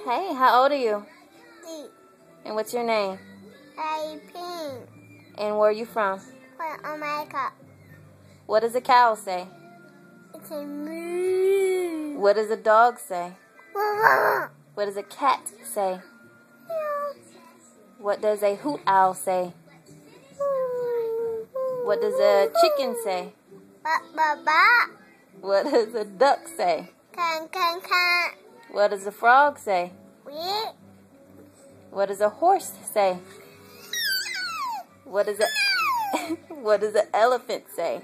Hey, how old are you? 3. And what's your name? Pink. And where are you from? From America. What does a cow say? It's a moo. What does a dog say? Meow. What does a cat say? What does a hoot owl say? What does a chicken say? Ba ba ba. What does a duck say? Can can can. What does a frog say? Wee. What does a horse say? What does a what does an elephant say?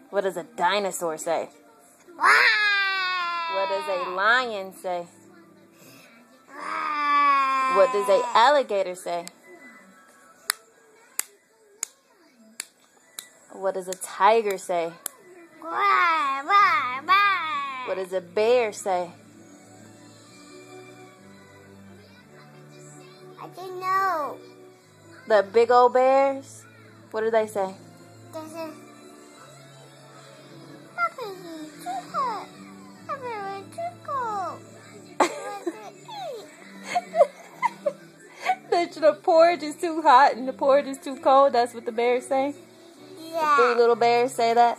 What does a dinosaur say? What does a lion say? What does a alligator say? What does a tiger say? What does a bear say? I didn't know. The big old bears? What do they say? This is Papa, too hot. Papa, too cold. The porridge is too hot and the porridge is too cold. That's what the bears say? Yeah. The 3 little bears say that?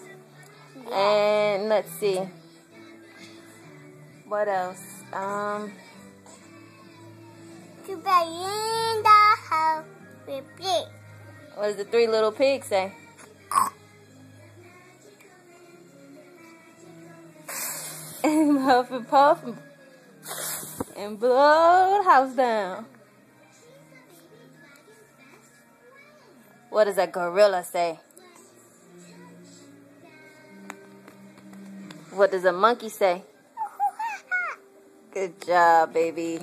Yeah. And let's see. What else? To be in the house with me. What does the 3 little pigs say? And huff and puff and blow the house down. What does a gorilla say? What does a monkey say? Good job, baby.